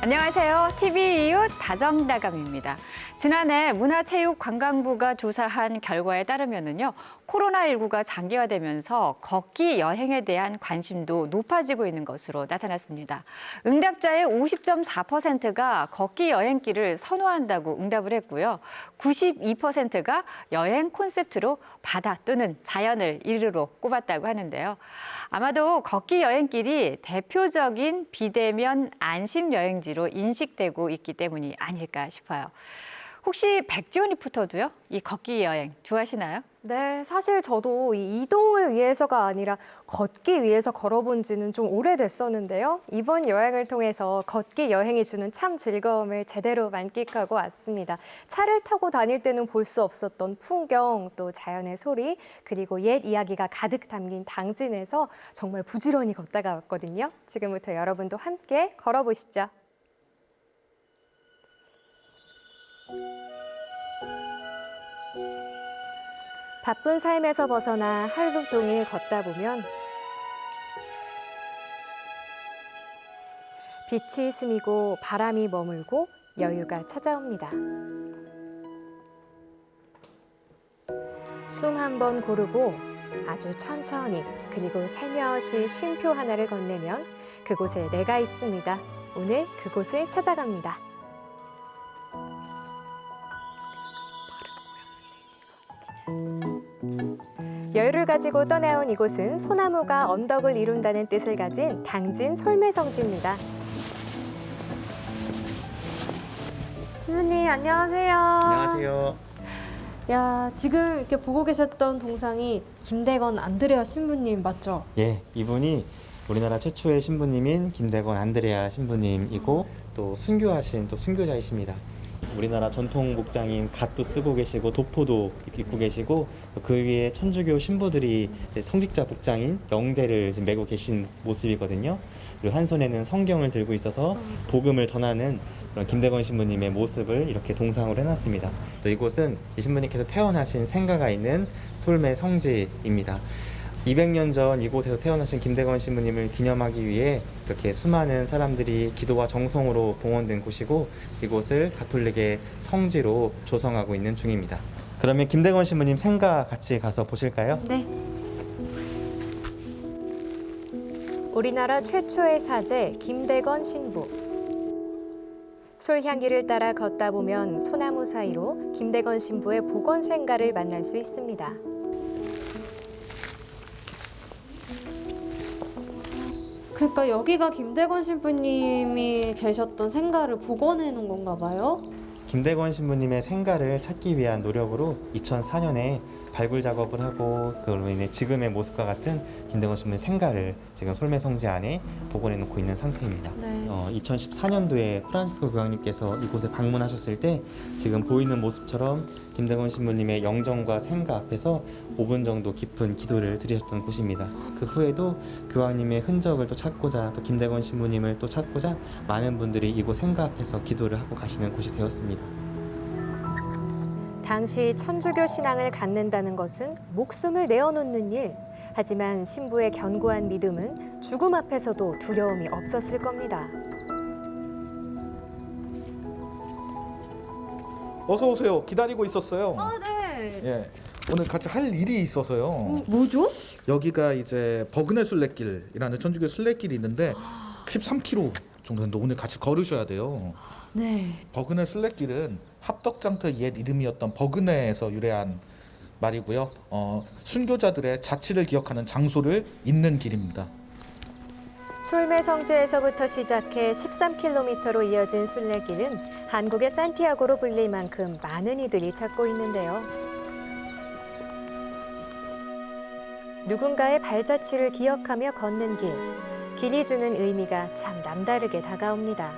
안녕하세요. TV 이웃 다정다감입니다. 지난해 문화체육관광부가 조사한 결과에 따르면요, 코로나19가 장기화되면서 걷기 여행에 대한 관심도 높아지고 있는 것으로 나타났습니다. 응답자의 50.4%가 걷기 여행길을 선호한다고 응답을 했고요. 92%가 여행 콘셉트로 바다 또는 자연을 1위로 꼽았다고 하는데요. 아마도 걷기 여행길이 대표적인 비대면 안심 여행지로 인식되고 있기 때문이 아닐까 싶어요. 혹시 백지원 리포터도요? 이 걷기 여행 좋아하시나요? 네, 사실 저도 이 이동을 위해서가 아니라 걷기 위해서 걸어본 지는 좀 오래됐었는데요. 이번 여행을 통해서 걷기 여행이 주는 참 즐거움을 제대로 만끽하고 왔습니다. 차를 타고 다닐 때는 볼 수 없었던 풍경, 또 자연의 소리, 그리고 옛 이야기가 가득 담긴 당진에서 정말 부지런히 걷다가 왔거든요. 지금부터 여러분도 함께 걸어보시죠. 바쁜 삶에서 벗어나 하루 종일 걷다 보면 빛이 스미고 바람이 머물고 여유가 찾아옵니다. 숨 한 번 고르고 아주 천천히 그리고 살며시 쉼표 하나를 건네면 그곳에 내가 있습니다. 오늘 그곳을 찾아갑니다. 여유를 가지고 떠나온 이곳은 소나무가 언덕을 이룬다는 뜻을 가진 당진 솔매성지입니다. 신부님 안녕하세요. 안녕하세요. 야, 지금 이렇게 보고 계셨던 동상이 김대건 안드레아 신부님 맞죠? 예, 이분이 우리나라 최초의 신부님인 김대건 안드레아 신부님이고 또 순교하신 또 순교자이십니다. 우리나라 전통 복장인 갓도 쓰고 계시고 도포도 입고 계시고 그 위에 천주교 신부들이 성직자 복장인 영대를 지금 메고 계신 모습이거든요. 그리고 한 손에는 성경을 들고 있어서 복음을 전하는 그런 김대건 신부님의 모습을 이렇게 동상으로 해놨습니다. 또 이곳은 이 신부님께서 태어나신 생가가 있는 솔매 성지입니다. 200년 전 이곳에서 태어나신 김대건 신부님을 기념하기 위해 이렇게 수많은 사람들이 기도와 정성으로 봉헌된 곳이고 이곳을 가톨릭의 성지로 조성하고 있는 중입니다. 그러면 김대건 신부님 생가 같이 가서 보실까요? 네. 우리나라 최초의 사제 김대건 신부. 솔향기를 따라 걷다 보면 소나무 사이로 김대건 신부의 복원 생가를 만날 수 있습니다. 그러니까 여기가 김대건 신부님이 계셨던 생가를 복원해 놓은 건가 봐요? 김대건 신부님의 생가를 찾기 위한 노력으로 2004년에 발굴 작업을 하고 그걸로 인해 지금의 모습과 같은 김대건 신부의 생가를 지금 솔매성지 안에 복원해 놓고 있는 상태입니다. 네. 2014년도에 프란시스코 교황님께서 이곳에 방문하셨을 때 지금 보이는 모습처럼 김대건 신부님의 영정과 생가 앞에서 5분 정도 깊은 기도를 드리셨던 곳입니다. 그 후에도 교황님의 흔적을 또 찾고자 또 김대건 신부님을 또 찾고자 많은 분들이 이곳 생가 앞에서 기도를 하고 가시는 곳이 되었습니다. 당시 천주교 신앙을 갖는다는 것은 목숨을 내어놓는 일. 하지만 신부의 견고한 믿음은 죽음 앞에서도 두려움이 없었을 겁니다. 어서 오세요. 기다리고 있었어요. 네. 예. 오늘 같이 할 일이 있어서요. 뭐죠? 여기가 이제 버그네 순례길이라는 천주교 순례길이 있는데 13km 정도 되는데 오늘 같이 걸으셔야 돼요. 네. 버그네 순례길은 합덕장터의 옛 이름이었던 버그네에서 유래한 말이고요. 순교자들의 자취를 기억하는 장소를 잇는 길입니다. 솔매성지에서부터 시작해 13km로 이어진 순례길은 한국의 산티아고로 불릴 만큼 많은 이들이 찾고 있는데요. 누군가의 발자취를 기억하며 걷는 길, 길이 주는 의미가 참 남다르게 다가옵니다.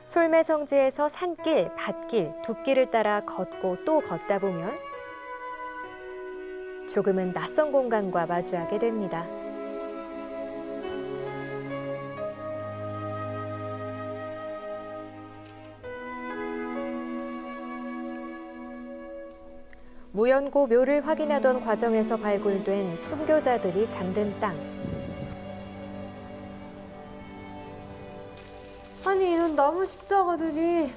솔매성지에서 산길, 밭길, 둑길을 따라 걷고 또 걷다 보면 조금은 낯선 공간과 마주하게 됩니다. 무연고 묘를 확인하던 과정에서 발굴된 순교자들이 잠든 땅. 아니 이런 나무 십자가들이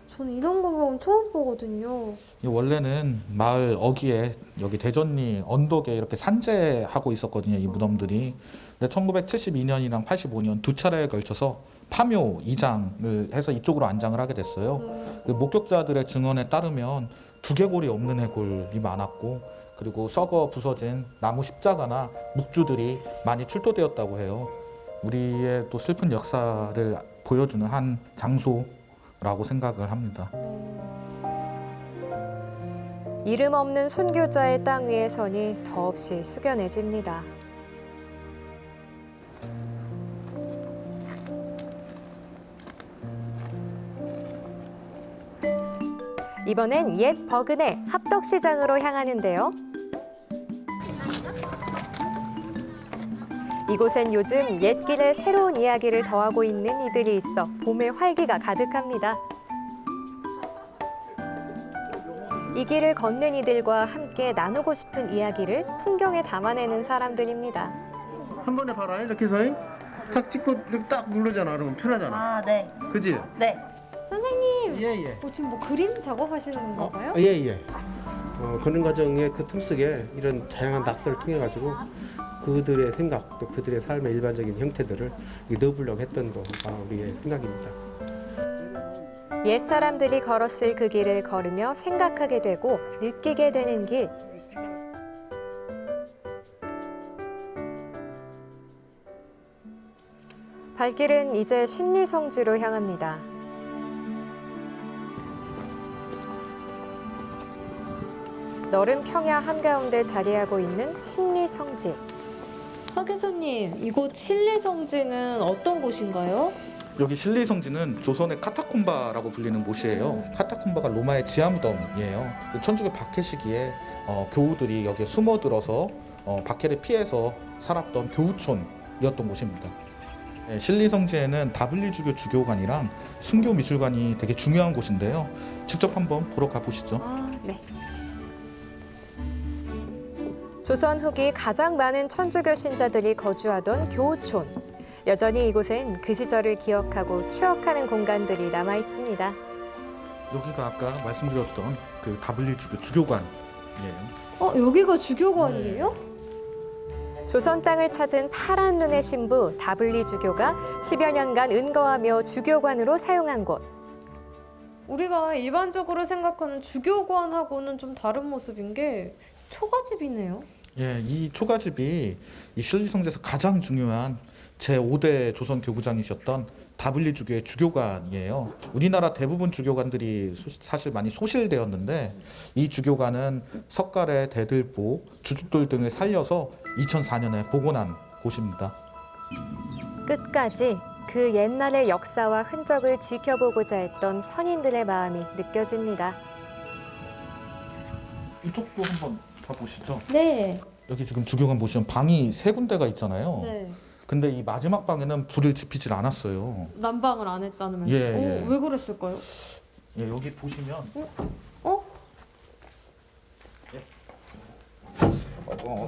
저는 이런 거 보면 처음 보거든요. 원래는 마을 어귀에 여기 대전리 언덕에 이렇게 산재하고 있었거든요. 이 무덤들이. 근데 1972년이랑 85년 두 차례에 걸쳐서 파묘 이장을 해서 이쪽으로 안장을 하게 됐어요. 그 목격자들의 증언에 따르면 두개골이 없는 해골이 많았고, 그리고 썩어 부서진 나무 십자가나 묵주들이 많이 출토되었다고 해요. 우리의 또 슬픈 역사를 보여주는 한 장소라고 생각을 합니다. 이름 없는 순교자의 땅 위에 선이 더없이 숙연해집니다. 이번엔 옛 버그네 합덕시장으로 향하는데요. 이곳엔 요즘 옛길에 새로운 이야기를 더하고 있는 이들이 있어 봄의 활기가 가득합니다. 이 길을 걷는 이들과 함께 나누고 싶은 이야기를 풍경에 담아내는 사람들입니다. 한 번에 봐라 이렇게 해서 탁 찍고 이렇게 딱 누르잖아. 그러면 편하잖아. 아, 네. 그지? 네. 선생님, 예예. 지금 뭐 그림 작업하시는 건가 봐요? 예예. 그런 과정의 그 틈 속에 이런 다양한 낙서를 통해 가지고 그들의 생각 또 그들의 삶의 일반적인 형태들을 넣어보려고 했던 거가 우리의 생각입니다. 옛 사람들이 걸었을 그 길을 걸으며 생각하게 되고 느끼게 되는 길. 발길은 이제 신리성지로 향합니다. 너른 평야 한가운데 자리하고 있는 신리성지. 화교사님, 이곳 신리성지는 어떤 곳인가요? 여기 신리성지는 조선의 카타콤바라고 불리는 곳이에요. 카타콤바가 로마의 지하무덤이에요. 그 천주교 박해 시기에 교우들이 여기에 숨어들어서 박해를 피해서 살았던 교우촌이었던 곳입니다. 네, 신리성지에는 다블리주교 주교관이랑 순교미술관이 되게 중요한 곳인데요. 직접 한번 보러 가보시죠. 아, 네. 조선 후기 가장 많은 천주교 신자들이 거주하던 교우촌. 여전히 이곳엔 그 시절을 기억하고 추억하는 공간들이 남아 있습니다. 여기가 아까 말씀드렸던 그 다블리주교 주교관이에요. 여기가 주교관이에요? 조선 땅을 찾은 파란 눈의 신부 다블리 주교가 10여 년간 은거하며 주교관으로 사용한 곳. 우리가 일반적으로 생각하는 주교관하고는 좀 다른 모습인 게 초가집이네요. 예, 이 초가집이 이 신리성지에서 가장 중요한 제5대 조선 교구장이셨던 다블리 주교의 주교관이에요. 우리나라 대부분 주교관들이 사실 많이 소실되었는데 이 주교관은 석가래, 대들보, 주춧돌 등을 살려서 2004년에 복원한 곳입니다. 끝까지 그 옛날의 역사와 흔적을 지켜보고자 했던 선인들의 마음이 느껴집니다. 이쪽도 한번 봐보시죠. 네. 여기 지금 주교관 보시면 방이 3군데가 있잖아요. 네. 근데 이 마지막 방에는 불을 지피질 않았어요. 난방을 안 했다는 말씀. 예. 왜 그랬을까요? 예, 여기 보시면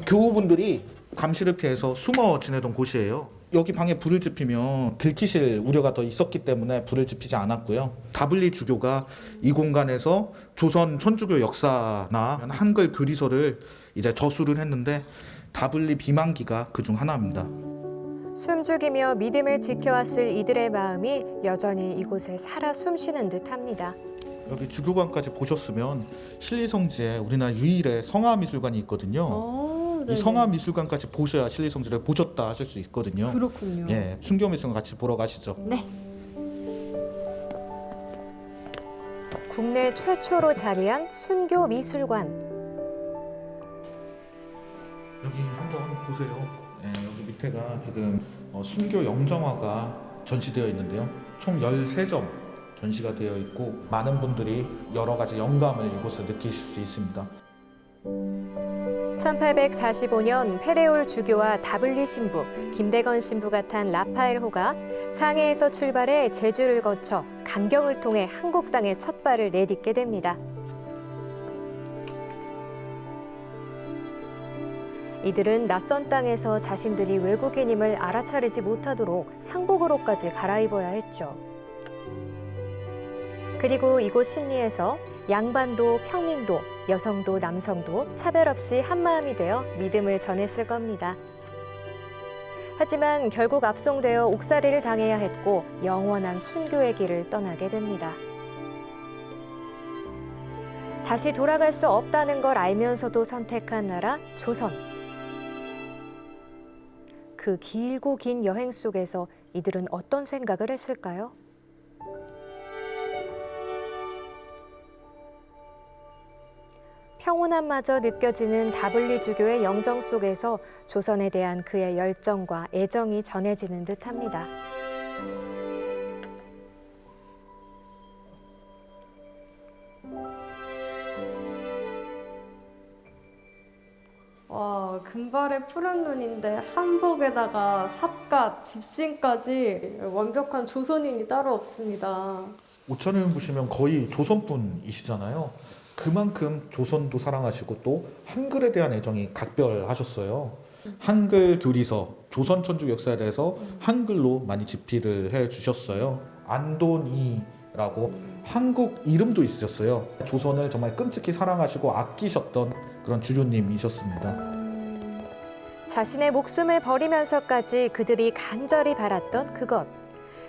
교우분들이 감시를 피해서 숨어 지내던 곳이에요. 여기 방에 불을 지피면 들키실 우려가 더 있었기 때문에 불을 지피지 않았고요. 다블리 주교가 이 공간에서 조선 천주교 역사나 한글 교리서를 이제 저술을 했는데 다블리 비만기가 그중 하나입니다. 숨죽이며 믿음을 지켜왔을 이들의 마음이 여전히 이곳에 살아 숨쉬는 듯합니다. 여기 주교관까지 보셨으면 신리성지에 우리나라 유일의 성화미술관이 있거든요. 네. 이 성화미술관까지 보셔야 신리성지를 보셨다 하실 수 있거든요. 그렇군요. 예, 순교미술관 같이 보러 가시죠. 네. 국내 최초로 자리한 순교 미술관. 여기 한번 보세요. 예, 여기 밑에가 지금 순교 영정화가 전시되어 있는데요. 총 13점 전시가 되어 있고 많은 분들이 여러 가지 영감을 이곳에 느끼실 수 있습니다. 1845년 페레올 주교와 다블리 신부, 김대건 신부가 탄 라파엘호가 상해에서 출발해 제주를 거쳐 강경을 통해 한국 땅에 첫 발을 내딛게 됩니다. 이들은 낯선 땅에서 자신들이 외국인임을 알아차리지 못하도록 상복으로까지 갈아입어야 했죠. 그리고 이곳 신리에서 양반도 평민도 여성도 남성도 차별 없이 한마음이 되어 믿음을 전했을 겁니다. 하지만 결국 압송되어 옥살이를 당해야 했고 영원한 순교의 길을 떠나게 됩니다. 다시 돌아갈 수 없다는 걸 알면서도 선택한 나라 조선. 그 길고 긴 여행 속에서 이들은 어떤 생각을 했을까요? 평온함마저 느껴지는 다블리주교의 영정 속에서 조선에 대한 그의 열정과 애정이 전해지는 듯합니다. 와, 금발의 푸른 눈인데 한복에다가 삿갓, 집신까지 완벽한 조선인이 따로 없습니다. 오천을 보시면 거의 조선분이시잖아요. 그만큼 조선도 사랑하시고 또 한글에 대한 애정이 각별하셨어요. 한글 교리서, 조선 천주 역사에 대해서 한글로 많이 집필을 해주셨어요. 안돈이라고 한국 이름도 있으셨어요. 조선을 정말 끔찍히 사랑하시고 아끼셨던 그런 주교님이셨습니다. 자신의 목숨을 버리면서까지 그들이 간절히 바랐던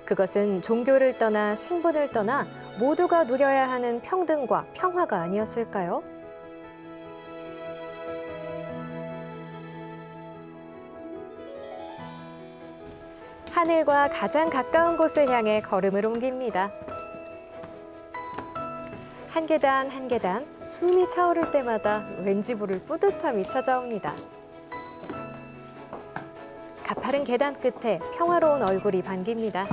그것은 종교를 떠나 신분을 떠나 모두가 누려야 하는 평등과 평화가 아니었을까요? 하늘과 가장 가까운 곳을 향해 걸음을 옮깁니다. 한 계단 한 계단 숨이 차오를 때마다 왠지 모를 뿌듯함이 찾아옵니다. 가파른 계단 끝에 평화로운 얼굴이 반깁니다.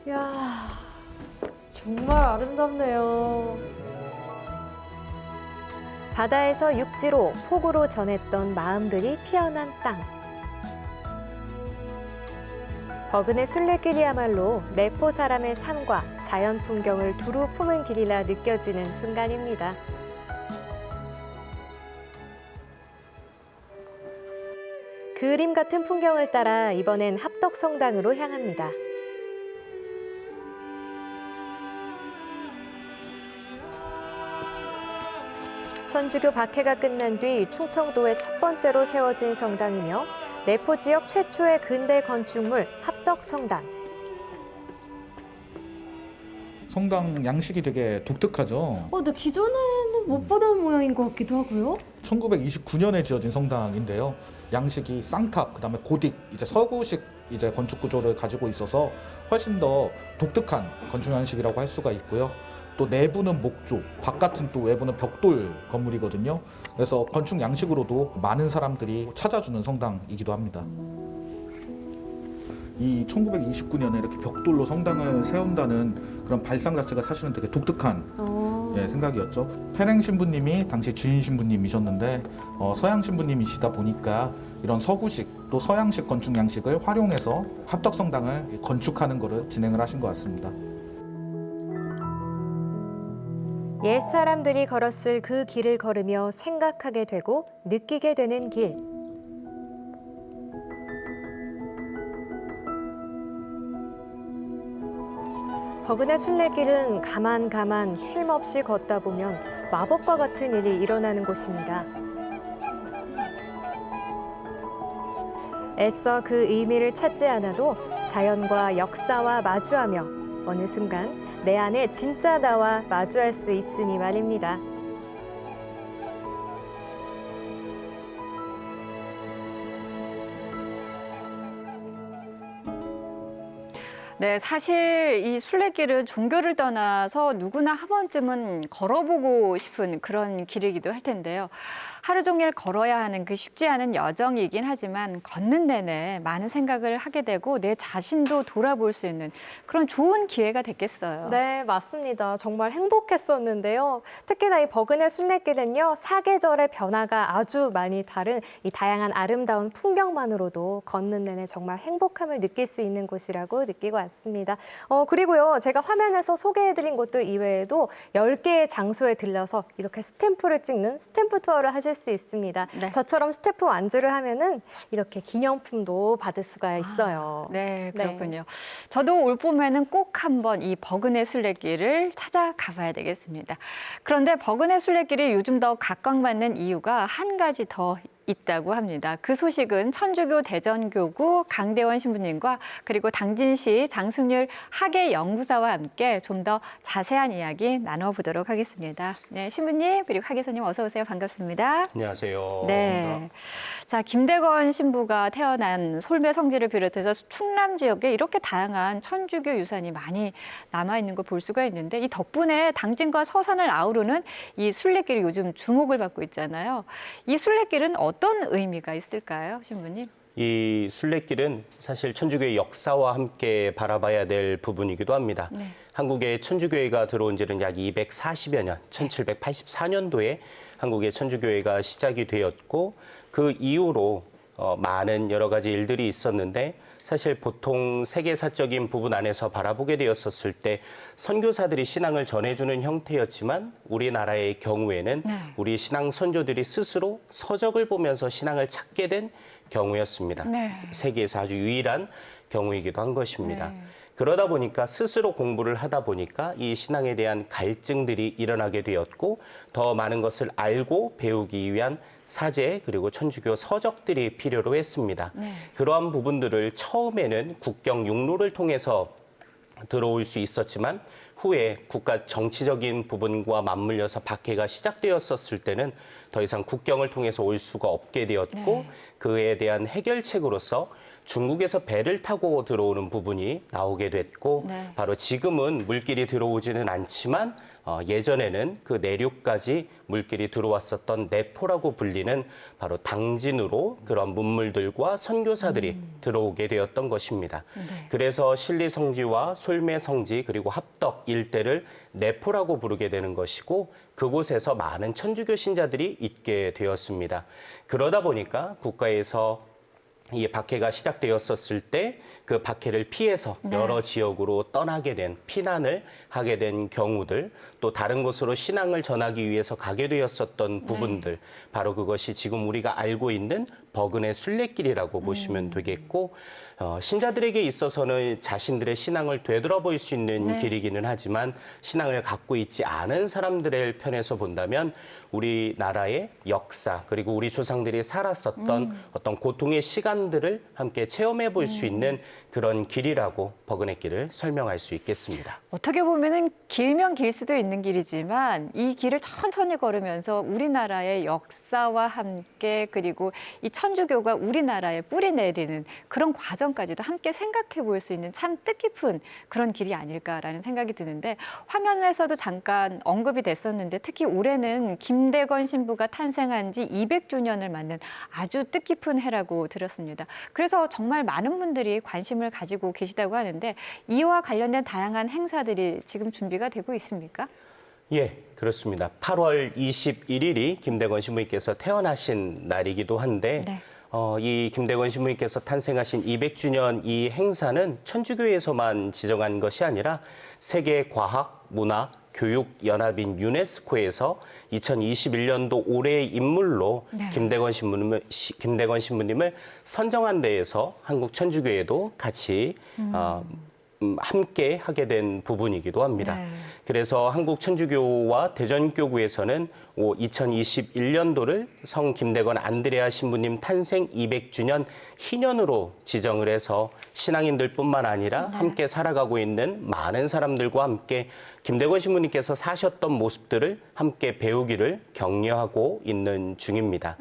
이야, 정말 아름답네요. 바다에서 육지로 폭우로 전했던 마음들이 피어난 땅. 버그네 순례길이야말로 내포 사람의 삶과 자연 풍경을 두루 품은 길이라 느껴지는 순간입니다. 그림 같은 풍경을 따라 이번엔 합덕성당으로 향합니다. 천주교 박해가 끝난 뒤 충청도에 첫 번째로 세워진 성당이며 내포 지역 최초의 근대 건축물 합덕성당. 성당 양식이 되게 독특하죠. 근데 기존에는 못 보던 모양인 것 같기도 하고요. 1929년에 지어진 성당인데요. 양식이 쌍탑, 그다음에 고딕, 이제 서구식 이제 건축 구조를 가지고 있어서 훨씬 더 독특한 건축 양식이라고 할 수가 있고요. 또 내부는 목조, 바깥은 또 외부는 벽돌 건물이거든요. 그래서 건축 양식으로도 많은 사람들이 찾아주는 성당이기도 합니다. 이 1929년에 이렇게 벽돌로 성당을 세운다는 그런 발상 자체가 사실은 되게 독특한 생각이었죠. 페랭 신부님이 당시 주인 신부님이셨는데 서양 신부님이시다 보니까 이런 서구식 또 서양식 건축 양식을 활용해서 합덕성당을 건축하는 것을 진행을 하신 것 같습니다. 옛 사람들이 걸었을 그 길을 걸으며 생각하게 되고 느끼게 되는 길. 버그네 순례길은 가만 쉼 없이 걷다 보면 마법과 같은 일이 일어나는 곳입니다. 애써 그 의미를 찾지 않아도 자연과 역사와 마주하며 어느 순간 내 안에 진짜 나와 마주할 수 있으니 말입니다. 네, 사실 이 순례길은 종교를 떠나서 누구나 한 번쯤은 걸어보고 싶은 그런 길이기도 할 텐데요. 하루 종일 걸어야 하는 그 쉽지 않은 여정이긴 하지만 걷는 내내 많은 생각을 하게 되고 내 자신도 돌아볼 수 있는 그런 좋은 기회가 됐겠어요. 네, 맞습니다. 정말 행복했었는데요. 특히나 이 버그네 순례길은요, 사계절의 변화가 아주 많이 다른 이 다양한 아름다운 풍경만으로도 걷는 내내 정말 행복함을 느낄 수 있는 곳이라고 느끼고 왔습니다. 같습니다. 그리고요, 제가 화면에서 소개해드린 곳들 이외에도 10개의 장소에 들려서 이렇게 스탬프를 찍는 스탬프 투어를 하실 수 있습니다. 네. 저처럼 스탬프 완주를 하면은 이렇게 기념품도 받을 수가 있어요. 네, 그렇군요. 저도 올 봄에는 꼭 한번 이 버그네 순례길을 찾아가 봐야 되겠습니다. 그런데 버그네 순례길이 요즘 더 각광받는 이유가 한 가지 더 있다고 합니다. 그 소식은 천주교 대전교구 강대원 신부님과 그리고 당진시 장승률 학예연구사와 함께 좀 더 자세한 이야기 나눠보도록 하겠습니다. 네, 신부님 그리고 학예사님 어서 오세요. 반갑습니다. 안녕하세요. 네. 자, 김대건 신부가 태어난 솔매 성지를 비롯해서 충남 지역에 이렇게 다양한 천주교 유산이 많이 남아있는 걸 볼 수가 있는데 이 덕분에 당진과 서산을 아우르는 이 순례길이 요즘 주목을 받고 있잖아요. 이 순례길은 어떤 의미가 있을까요, 신부님? 이 순례길은 사실 천주교의 역사와 함께 바라봐야 될 부분이기도 합니다. 네. 한국에 천주교회가 들어온 지는 약 240여 년, 1784년도에 한국의 천주교회가 시작이 되었고 그 이후로 많은 여러 가지 일들이 있었는데 사실 보통 세계사적인 부분 안에서 바라보게 되었었을 때 선교사들이 신앙을 전해주는 형태였지만 우리나라의 경우에는 우리 신앙 선조들이 스스로 서적을 보면서 신앙을 찾게 된 경우였습니다. 네. 세계에서 아주 유일한 경우이기도 한 것입니다. 네. 그러다 보니까 스스로 공부를 하다 보니까 이 신앙에 대한 갈증들이 일어나게 되었고 더 많은 것을 알고 배우기 위한 사제 그리고 천주교 서적들이 필요로 했습니다. 네. 그러한 부분들을 처음에는 국경 육로를 통해서 들어올 수 있었지만 후에 국가 정치적인 부분과 맞물려서 박해가 시작되었었을 때는 더 이상 국경을 통해서 올 수가 없게 되었고 그에 대한 해결책으로서 중국에서 배를 타고 들어오는 부분이 나오게 됐고 바로 지금은 물길이 들어오지는 않지만 예전에는 그 내륙까지 물길이 들어왔었던 내포라고 불리는 바로 당진으로 그런 문물들과 선교사들이 들어오게 되었던 것입니다. 그래서 신리성지와 솔매성지 그리고 합덕 일대를 내포라고 부르게 되는 것이고 그곳에서 많은 천주교 신자들이 있게 되었습니다. 그러다 보니까 국가에서 이 박해가 시작되었었을 때 그 박해를 피해서 여러 지역으로 떠나게 된 피난을 하게 된 경우들 또 다른 곳으로 신앙을 전하기 위해서 가게 되었었던 부분들 바로 그것이 지금 우리가 알고 있는 버그네 순례길이라고 보시면 되겠고 신자들에게 있어서는 자신들의 신앙을 되돌아볼 수 있는 길이기는 하지만 신앙을 갖고 있지 않은 사람들의 편에서 본다면 우리나라의 역사 그리고 우리 조상들이 살았었던 어떤 고통의 시간들을 함께 체험해 볼 수 있는 그런 길이라고 버그네 길을 설명할 수 있겠습니다. 어떻게 보면은 길면 길 수도 있는 길이지만 이 길을 천천히 걸으면서 우리나라의 역사와 함께 그리고 이 천주교가 우리나라에 뿌리 내리는 그런 과정까지도 함께 생각해 볼 수 있는 참 뜻깊은 그런 길이 아닐까라는 생각이 드는데 화면에서도 잠깐 언급이 됐었는데 특히 올해는 김대건 신부가 탄생한 지 200주년을 맞는 아주 뜻깊은 해라고 들었습니다. 그래서 정말 많은 분들이 관심을 가지고 계시다고 하는데 이와 관련된 다양한 행사들이 지금 준비가 되고 있습니까? 예, 그렇습니다. 8월 21일이 김대건 신부님께서 태어나신 날이기도 한데 이 김대건 신부님께서 탄생하신 200주년 이 행사는 천주교에서만 지정한 것이 아니라 세계 과학, 문화, 교육 연합인 유네스코에서 2021년도 올해의 인물로 김대건 신부님을 선정한 데에서 한국 천주교회도 같이 함께 하게 된 부분이기도 합니다. 그래서 한국 천주교와 대전교구에서는 2021년도를 성 김대건 안드레아 신부님 탄생 200주년 희년으로 지정을 해서 신앙인들뿐만 아니라 함께 살아가고 있는 많은 사람들과 함께 김대건 신부님께서 사셨던 모습들을 함께 배우기를 격려하고 있는 중입니다.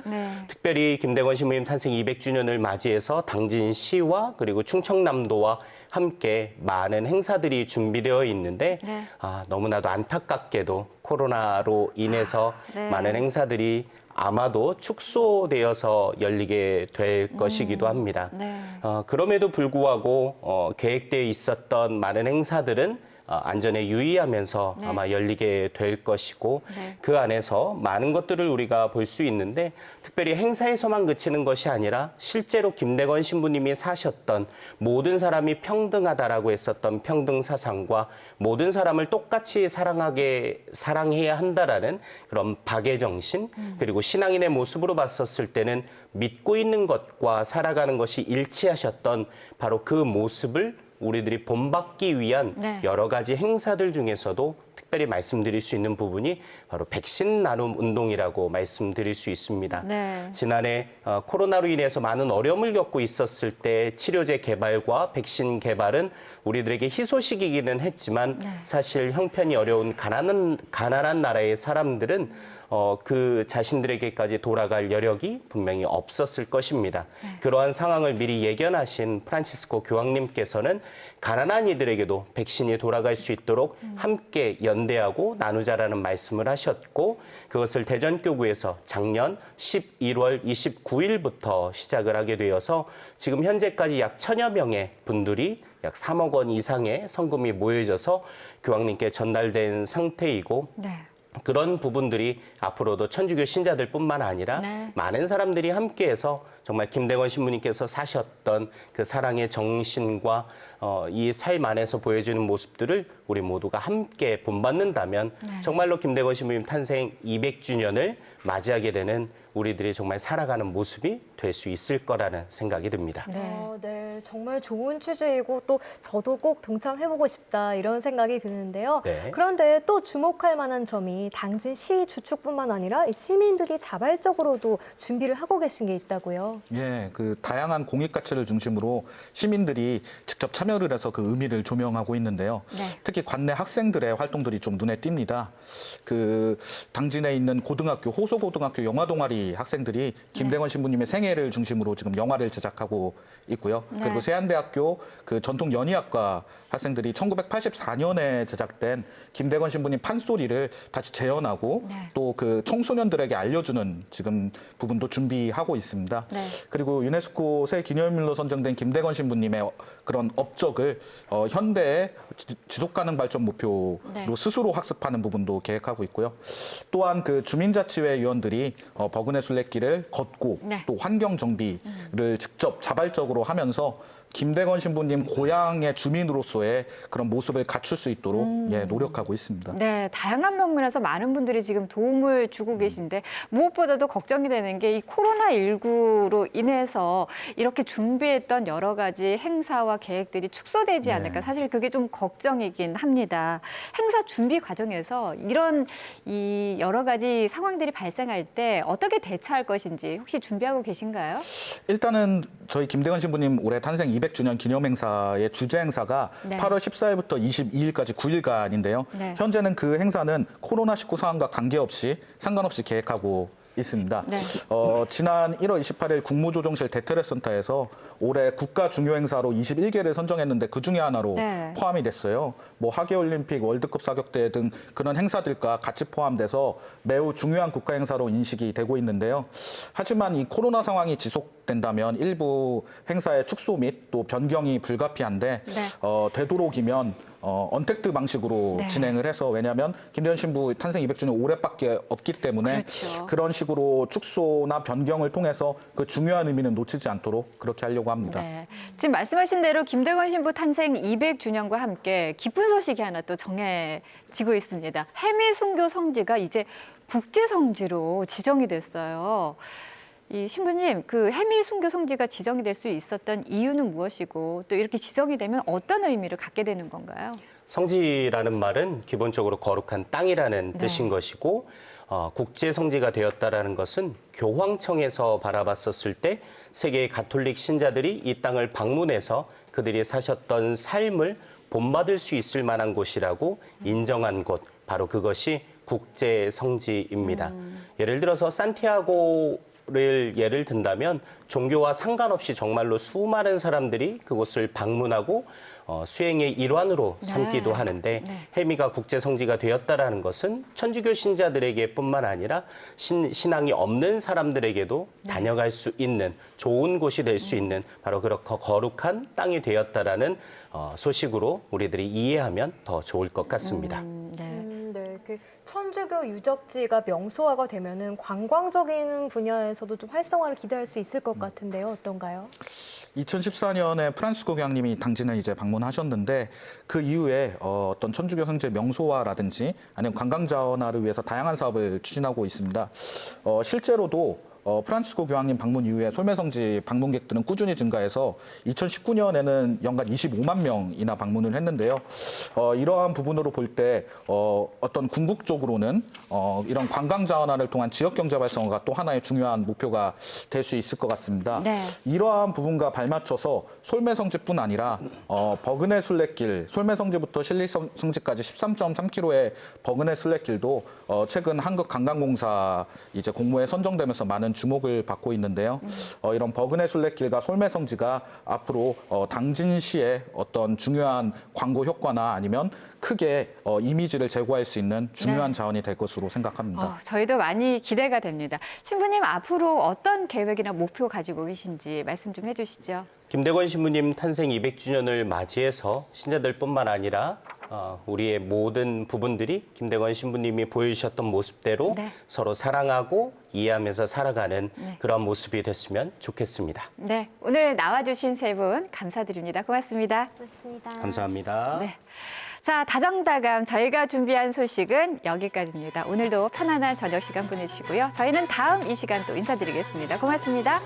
특별히 김대건 신부님 탄생 200주년을 맞이해서 당진시와 그리고 충청남도와 함께 많은 행사들이 준비되어 있는데 너무나도 안타깝게도 코로나로 인해서 많은 행사들이 아마도 축소되어서 열리게 될 것이기도 합니다. 그럼에도 불구하고 계획되어 있었던 많은 행사들은 안전에 유의하면서 네. 아마 열리게 될 것이고 네. 그 안에서 많은 것들을 우리가 볼 수 있는데 특별히 행사에서만 그치는 것이 아니라 실제로 김대건 신부님이 사셨던 모든 사람이 평등하다라고 했었던 평등 사상과 모든 사람을 똑같이 사랑해야 한다라는 그런 박애 정신 그리고 신앙인의 모습으로 봤었을 때는 믿고 있는 것과 살아가는 것이 일치하셨던 바로 그 모습을 우리들이 본받기 위한 네. 여러 가지 행사들 중에서도 특별히 말씀드릴 수 있는 부분이 바로 백신 나눔 운동이라고 말씀드릴 수 있습니다. 네. 지난해 코로나로 인해서 많은 어려움을 겪고 있었을 때 치료제 개발과 백신 개발은 우리들에게 희소식이기는 했지만 사실 형편이 어려운 가난한 나라의 사람들은 그 자신들에게까지 돌아갈 여력이 분명히 없었을 것입니다. 그러한 상황을 미리 예견하신 프란치스코 교황님께서는 가난한 이들에게도 백신이 돌아갈 수 있도록 함께 연대하고 나누자라는 말씀을 하셨고 그것을 대전교구에서 작년 11월 29일부터 시작을 하게 되어서 지금 현재까지 약 1000여 명의 분들이 약 3억 원 이상의 성금이 모여져서 교황님께 전달된 상태이고 네. 그런 부분들이 앞으로도 천주교 신자들뿐만 아니라 네. 많은 사람들이 함께해서 정말 김대건 신부님께서 사셨던 그 사랑의 정신과 이 삶 안에서 보여주는 모습들을 우리 모두가 함께 본받는다면 정말로 김대건 신부님 탄생 200주년을 맞이하게 되는 우리들이 정말 살아가는 모습이 될 수 있을 거라는 생각이 듭니다. 네, 정말 좋은 취지이고 또 저도 꼭 동참해보고 싶다 이런 생각이 드는데요. 네. 그런데 또 주목할 만한 점이 당진 시 주축뿐만 아니라 이 시민들이 자발적으로도 준비를 하고 계신 게 있다고요. 예, 그 다양한 공익 가치를 중심으로 시민들이 직접 참여를 해서 그 의미를 조명하고 있는데요. 네. 특히 관내 학생들의 활동들이 좀 눈에 띕니다. 그 당진에 있는 고등학교, 호소고등학교 영화 동아리 학생들이 김대건 신부님의 생애를 중심으로 지금 영화를 제작하고 있고요. 네. 그리고 세안대학교 그 전통 연희학과 학생들이 1984년에 제작된 김대건 신부님 판소리를 다시 재현하고 네. 또 그 청소년들에게 알려주는 지금 부분도 준비하고 있습니다. 네. 그리고 유네스코 세계기념일로 선정된 김대건 신부님의 그런 업적을 현대의 지속가능 발전 목표로 네. 스스로 학습하는 부분도 계획하고 있고요. 또한 그 주민자치회 위원들이 버그네 순례길을 걷고 네. 또 환경 정비를 직접 자발적으로 하면서 김대건 신부님 고향의 주민으로서의 그런 모습을 갖출 수 있도록 예, 노력하고 있습니다. 네, 다양한 면면에서 많은 분들이 지금 도움을 주고 계신데 무엇보다도 걱정이 되는 게 이 코로나19로 인해서 이렇게 준비했던 여러 가지 행사와 계획들이 축소되지 않을까 사실 그게 좀 걱정이긴 합니다. 행사 준비 과정에서 이런 이 여러 가지 상황들이 발생할 때 어떻게 대처할 것인지 혹시 준비하고 계신가요? 일단은 저희 김대건 신부님 올해 탄생 200주년 기념행사의 주제 행사가 네. 8월 14일부터 22일까지 9일간인데요. 네. 현재는 그 행사는 코로나19 상황과 상관없이 계획하고 있습니다. 네. 지난 1월 28일 국무조정실 대트레센터에서 올해 국가 중요 행사로 21개를 선정했는데 그 중에 하나로 네. 포함이 됐어요. 뭐 하계올림픽, 월드컵 사격대회 등 그런 행사들과 같이 포함돼서 매우 중요한 국가 행사로 인식이 되고 있는데요. 하지만 이 코로나 상황이 지속된다면 일부 행사의 축소 및 또 변경이 불가피한데 네. 되도록이면 언택트 방식으로 네. 진행을 해서 왜냐하면 김대건 신부 탄생 200주년 올해밖에 없기 때문에 그렇죠. 그런 식으로 축소나 변경을 통해서 그 중요한 의미는 놓치지 않도록 그렇게 하려고 합니다. 네. 지금 말씀하신 대로 김대건 신부 탄생 200주년과 함께 기쁜 소식이 하나 또 정해지고 있습니다. 해미 순교 성지가 이제 국제 성지로 지정이 됐어요. 이 신부님, 그 해미 순교 성지가 지정이 될 수 있었던 이유는 무엇이고 또 이렇게 지정이 되면 어떤 의미를 갖게 되는 건가요? 성지라는 말은 기본적으로 거룩한 땅이라는 네. 뜻인 것이고 국제 성지가 되었다라는 것은 교황청에서 바라봤었을 때 세계의 가톨릭 신자들이 이 땅을 방문해서 그들이 사셨던 삶을 본받을 수 있을 만한 곳이라고 인정한 곳, 바로 그것이 국제 성지입니다. 예를 들어서 산티아고 를 예를 든다면 종교와 상관없이 정말로 수많은 사람들이 그곳을 방문하고 수행의 일환으로 삼기도 하는데 해미가 국제 성지가 되었다라는 것은 천주교 신자들에게뿐만 아니라 신앙이 없는 사람들에게도 다녀갈 수 있는 좋은 곳이 될 수 있는 바로 그렇게 거룩한 땅이 되었다라는 소식으로 우리들이 이해하면 더 좋을 것 같습니다. 네, 그 천주교 유적지가 명소화가 되면은 관광적인 분야에서도 좀 활성화를 기대할 수 있을 것 같은데요. 어떤가요? 2014년에 프란시스코 교황님이 당진을 이제 방문하셨는데 그 이후에 어떤 천주교 성지 명소화라든지 아니면 관광 자원화를 위해서 다양한 사업을 추진하고 있습니다. 실제로도 프란시스코 교황님 방문 이후에 솔메성지 방문객들은 꾸준히 증가해서 2019년에는 연간 25만 명이나 방문을 했는데요. 이러한 부분으로 볼 때 어떤 궁극적으로는 이런 관광 자원화를 통한 지역 경제 활성화가 또 하나의 중요한 목표가 될 수 있을 것 같습니다. 네. 이러한 부분과 발맞춰서 솔메성지뿐 아니라 버그네 순례길, 솔메성지부터 신리성지까지 13.3km의 버그네 순례길도 최근 한국관광공사 이제 공모에 선정되면서 많은 주목을 받고 있는데요. 이런 버그네 순례길과 솔메성지가 앞으로 당진시의 어떤 중요한 광고 효과나 아니면 크게 이미지를 제고할 수 있는 중요한 자원이 될 것으로 생각합니다. 저희도 많이 기대가 됩니다. 신부님 앞으로 어떤 계획이나 목표 가지고 계신지 말씀 좀 해주시죠. 김대건 신부님 탄생 200주년을 맞이해서 신자들뿐만 아니라 우리의 모든 부분들이 김대건 신부님이 보여주셨던 모습대로 서로 사랑하고 이해하면서 살아가는 그런 모습이 됐으면 좋겠습니다. 네, 오늘 나와주신 세 분 감사드립니다. 고맙습니다. 맞습니다. 감사합니다. 네. 자, 다정다감 저희가 준비한 소식은 여기까지입니다. 오늘도 편안한 저녁 시간 보내시고요. 저희는 다음 이 시간 또 인사드리겠습니다. 고맙습니다.